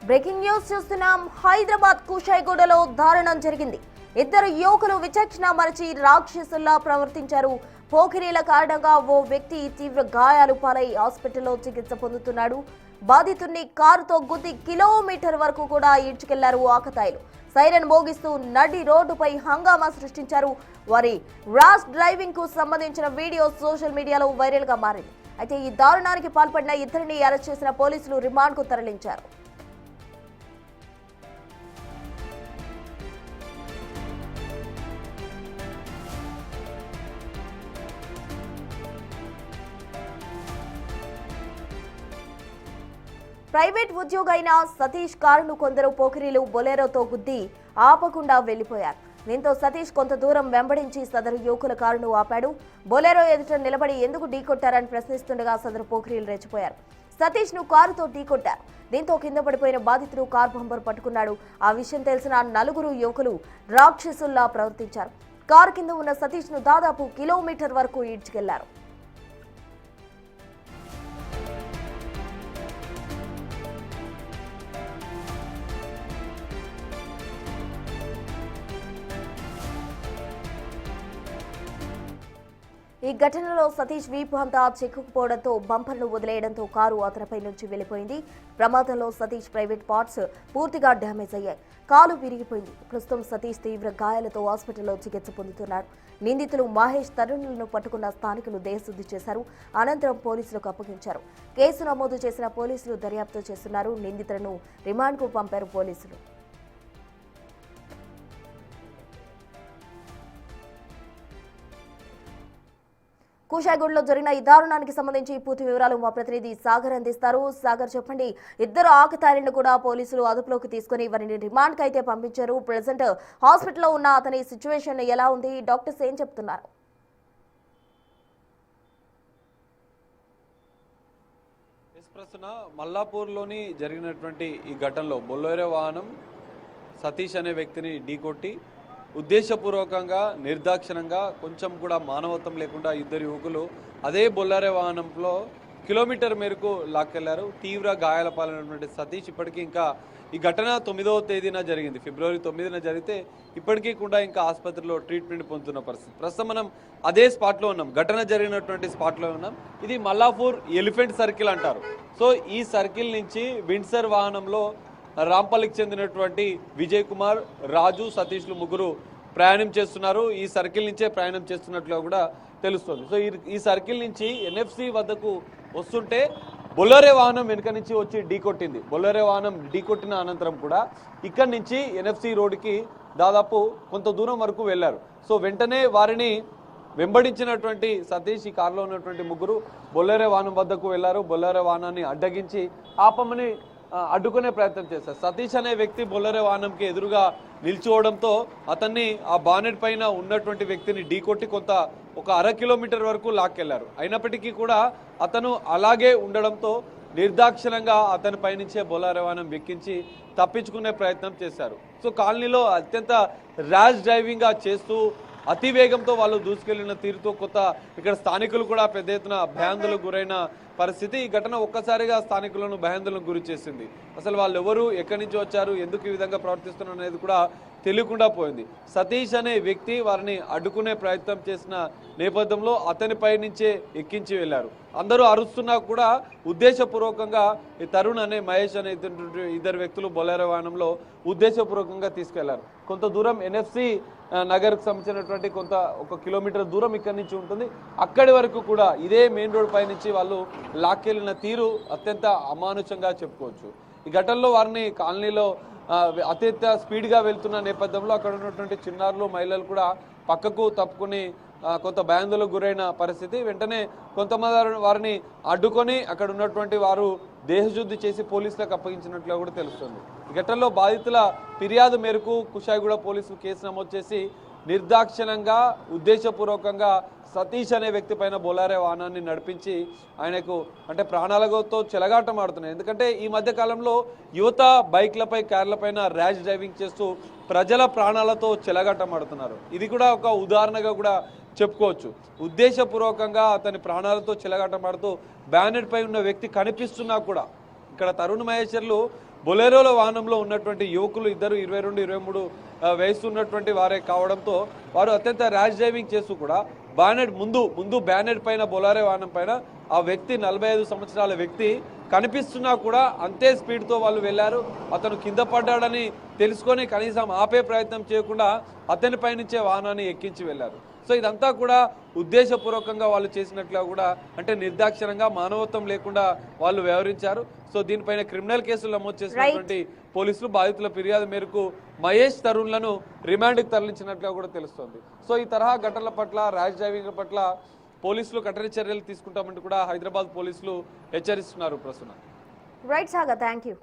Breaking news చూస్తున్నాం. హైదరాబాద్ కుషాయిగూడలో దారుణం జరిగింది. ఇద్దరు యువకులు విచక్షణ మరచి రాక్షసుల్లా ప్రవర్తించారు. పోకిరీల కారణంగా ఓ వ్యక్తి తీవ్ర గాయాలు పాలై హాస్పిటల్లో చికిత్స పొందుతున్నాడు. బాధితుడిని కారుతో గుద్ది కిలోమీటర్ వరకు కూడా ఈడ్చుకెళ్లారు ఆకతాయిలు. సైరన్ మోగిస్తూ నడి రోడ్డుపై హంగామా సృష్టించారు. వారి ర్యాష్ డ్రైవింగ్ కు సంబంధించిన వీడియో సోషల్ మీడియాలో వైరల్ గా మారింది. అయితే ఈ దారుణానికి పాల్పడిన ఇద్దరిని అరెస్ట్ చేసిన పోలీసులు రిమాండ్ కు తరలించారు. ప్రైవేట్ ఉద్యోగి అయిన సతీష్ కారును కొందరు పోకిరీలు బొలెరోతో గుద్ది ఆపకుండా వెళ్లిపోయారు. దీంతో సతీష్ కొంత దూరం వెంబడించి సదరు యువకుల కారును ఆపాడు. బొలెరో ఎదుట నిలబడి ఎందుకు ఢీకొట్టారని ప్రశ్నిస్తుండగా సదరు పోకిరీలు రెచ్చిపోయారు. సతీష్ ను కారుతో ఢీకొట్టారు. దీంతో కింద పడిపోయిన బాధితుడు కారు బంపర్ పట్టుకున్నాడు. ఆ విషయం తెలిసిన నలుగురు యువకులు రాక్షసుల్లా ప్రవర్తించారు. కారు కింద ఉన్న సతీష్ ను దాదాపు కిలోమీటర్ వరకు ఈడ్చుకెళ్లారు. ఈ ఘటనలో సతీష్ వీపు అంతా చిక్కుకుపోవడంతో బంపర్ను వదిలేయడంతో కారు అతనిపై నుంచి వెళ్లిపోయింది. ప్రమాదంలో సతీష్ ప్రైవేట్ పార్ట్స్ పూర్తిగా డ్యామేజ్ అయ్యాయి. కాలు విరిగిపోయింది. ప్రస్తుతం సతీష్ తీవ్ర గాయాలతో హాస్పిటల్లో చికిత్స పొందుతున్నారు. నిందితులు మహేష్, తరుణులను పట్టుకున్న స్థానికులు దేహశుద్ధి చేశారు. అనంతరం పోలీసులకు అప్పగించారు. కేసు నమోదు చేసిన పోలీసులు దర్యాప్తు చేస్తున్నారు. నిందితులను రిమాండ్కు పంపారు పోలీసులు. కుషాయిగూడలో జరిగిన ఈ దారుణానికి సంబంధించి పూర్తి వివరాలు మా ప్రతినిధి సాగర్ అందిస్తారు. సాగర్, చెప్పండి. ఇద్దరు ఆకతాయిలను కూడా పోలీసులు అదుపులోకి తీసుకుని వారిని రిమాండ్ కి అయితే పంపించారు. ప్రెసెంట్ హాస్పిటల్లో ఉన్న అతని సిచ్యువేషన్ ఎలా ఉంది? డాక్టర్స్ ఏం చెప్తున్నారు? మల్లాపూర్లోని జరిగినటువంటి ఈ ఘటనలో బొలెరో వాహనం సతీష్ అనే వ్యక్తిని ఢీకొట్టి ఉద్దేశపూర్వకంగా నిర్దాక్షిణంగా కొంచెం కూడా మానవత్వం లేకుండా ఇద్దరు యువకులు అదే బొలెరో వాహనంలో కిలోమీటర్ మేరకు లాక్కెళ్లారు. తీవ్ర గాయాల పాలైనటువంటి సతీష్ ఇప్పటికీ ఇంకా ఈ ఘటన 9వ తేదీన జరిగింది. ఫిబ్రవరి 9న జరిగితే ఇప్పటికీ కూడా ఇంకా ఆసుపత్రిలో ట్రీట్మెంట్ పొందుతున్న పరిస్థితి. ప్రస్తుతం మనం అదే స్పాట్లో ఉన్నాం, ఘటన జరిగినటువంటి స్పాట్లో ఉన్నాం. ఇది మల్లాపూర్ ఎలిఫెంట్ సర్కిల్ అంటారు. సో ఈ సర్కిల్ నుంచి విండ్సర్ వాహనంలో రాంపల్లికి చెందినటువంటి విజయ్ కుమార్, రాజు, సతీష్లు ముగ్గురు ప్రయాణం చేస్తున్నారు. ఈ సర్కిల్ నుంచే ప్రయాణం చేస్తున్నట్లు కూడా తెలుస్తుంది. సో ఈ సర్కిల్ నుంచి ఎన్ఎఫ్సి వద్దకు వస్తుంటే బొలెరో వాహనం వెనుక నుంచి వచ్చి ఢీకొట్టింది. బొలెరో వాహనం ఢీకొట్టిన అనంతరం కూడా ఇక్కడి నుంచి ఎన్ఎఫ్సి రోడ్డుకి దాదాపు కొంత దూరం వరకు వెళ్లారు. సో వెంటనే వారిని వెంబడించినటువంటి సతీష్, ఈ కారులో ఉన్నటువంటి ముగ్గురు బొలెరో వాహనం వద్దకు వెళ్లారు. బొలెరో వాహనాన్ని అడ్డగించి ఆపమని అడ్డుకునే ప్రయత్నం చేశారు. సతీష్ అనే వ్యక్తి బొలెరో వాహనంకి ఎదురుగా నిల్చోవడంతో అతన్ని ఆ బానెట్ పైన ఉన్నటువంటి వ్యక్తిని ఢీకొట్టి కొంత ఒక 1/2 కిలోమీటర్ వరకు లాక్కెళ్లారు. అయినప్పటికీ కూడా అతను అలాగే ఉండడంతో నిర్దాక్షిణంగా అతని పైనుంచే బొలెరో వాహనం వెక్కించి తప్పించుకునే ప్రయత్నం చేశారు. సో కాలనీలో అత్యంత ర్యాష్ డ్రైవింగ్గా చేస్తూ అతి వేగంతో వాళ్ళు దూసుకెళ్లిన తీరుతో ఇక్కడ స్థానికులు కూడా పెద్ద ఎత్తున భయాందోళనకు గురైన పరిస్థితి. ఈ ఘటన ఒక్కసారిగా స్థానికులను భయాందోళనకు గురి చేసింది. అసలు వాళ్ళు ఎవరు, ఎక్కడి నుంచి వచ్చారు, ఎందుకు ఈ విధంగా ప్రవర్తిస్తున్నారు అనేది కూడా తెలియకుండా పోయింది. సతీష్ అనే వ్యక్తి వారిని అడ్డుకునే ప్రయత్నం చేసిన నేపథ్యంలో అతనిపై నుంచే ఎక్కించి వెళ్లారు. అందరూ అరుస్తున్నా కూడా ఉద్దేశపూర్వకంగా ఈ తరుణ్ అనే మహేష్ అనే ఇద్దరు వ్యక్తులు బొలెరో వాహనంలో ఉద్దేశపూర్వకంగా తీసుకెళ్లారు. కొంత దూరం ఎన్ఎఫ్సి నగర్కు సంబంధించినటువంటి ఒక కిలోమీటర్ దూరం ఇక్కడి నుంచి ఉంటుంది. అక్కడి వరకు కూడా ఇదే మెయిన్ రోడ్ పై నుంచి వాళ్ళు లాక్కెళ్లిన తీరు అత్యంత అమానుషంగా చెప్పుకోవచ్చు. ఈ ఘటనలో వారిని కాలనీలో అత్యంత స్పీడ్గా వెళ్తున్న నేపథ్యంలో అక్కడ ఉన్నటువంటి చిన్నారులు, మహిళలు కూడా పక్కకు తప్పుకుని కొంత భయాందోళనకు గురైన పరిస్థితి. వెంటనే కొంతమంది వారిని అడ్డుకొని అక్కడ ఉన్నటువంటి వారు దేహశుద్ధి చేసి పోలీసులకు అప్పగించినట్లు కూడా తెలుస్తుంది. ఈ ఘటనలో బాధితుల ఫిర్యాదు మేరకు కుషాయిగూడ పోలీసులు కేసు నమోదు చేసి నిర్దాక్షిణ్యంగా ఉద్దేశపూర్వకంగా సతీష్ అనే వ్యక్తి పైన బొలెరో వాహనాన్ని నడిపించి ఆయనకు ప్రాణాలతో చెలగాటం ఆడుతున్నాయి. ఎందుకంటే ఈ మధ్య కాలంలో యువత బైక్లపై, కార్లపైన ర్యాష్ డ్రైవింగ్ చేస్తూ ప్రజల ప్రాణాలతో చెలగాటం ఆడుతున్నారు. ఇది కూడా ఒక ఉదాహరణగా కూడా చెప్పుకోవచ్చు. ఉద్దేశపూర్వకంగా అతని ప్రాణాలతో చెలగాటం ఆడుతూ బ్యానెట్ పై ఉన్న వ్యక్తి కనిపిస్తున్నా కూడా ఇక్కడ తరుణ్ మహేశ్వర్లు బొలెరోలో వాహనంలో ఉన్నటువంటి యువకులు ఇద్దరు 22-23 వయసు ఉన్నటువంటి వారే కావడంతో వారు అత్యంత ర్యాష్ డ్రైవింగ్ చేస్తూ కూడా ముందు బ్యానెట్ పైన బొలెరో వాహనం పైన ఆ వ్యక్తి 45 సంవత్సరాల వ్యక్తి కనిపిస్తున్నా కూడా అంతే స్పీడ్తో వాళ్ళు వెళ్ళారు. అతను కింద పడ్డాడని తెలుసుకొని కనీసం ఆపే ప్రయత్నం చేయకుండా అతని పైనుంచే వాహనాన్ని ఎక్కించి వెళ్ళారు. సో ఇదంతా కూడా ఉద్దేశపూర్వకంగా వాళ్ళు చేసినట్లుగా కూడా, అంటే నిర్దాక్షిణంగా మానవత్వం లేకుండా వాళ్ళు వ్యవహరించారు. సో దీనిపైన క్రిమినల్ కేసులు నమోదు చేసినటువంటి పోలీసులు బాధితుల ఫిర్యాదు మేరకు మహేష్ తరుణ్లను రిమాండ్కి తరలించినట్లుగా కూడా తెలుస్తోంది. సో ఈ తరహా ఘటనల పట్ల, ర్యాష్ డ్రైవింగ్ పట్ల పోలీసులు కఠిన చర్యలు తీసుకుంటామంటూ కూడా హైదరాబాద్ పోలీసులు హెచ్చరిస్తున్నారు. ప్రస్తుతం రైట్ సాగా, థ్యాంక్ యూ.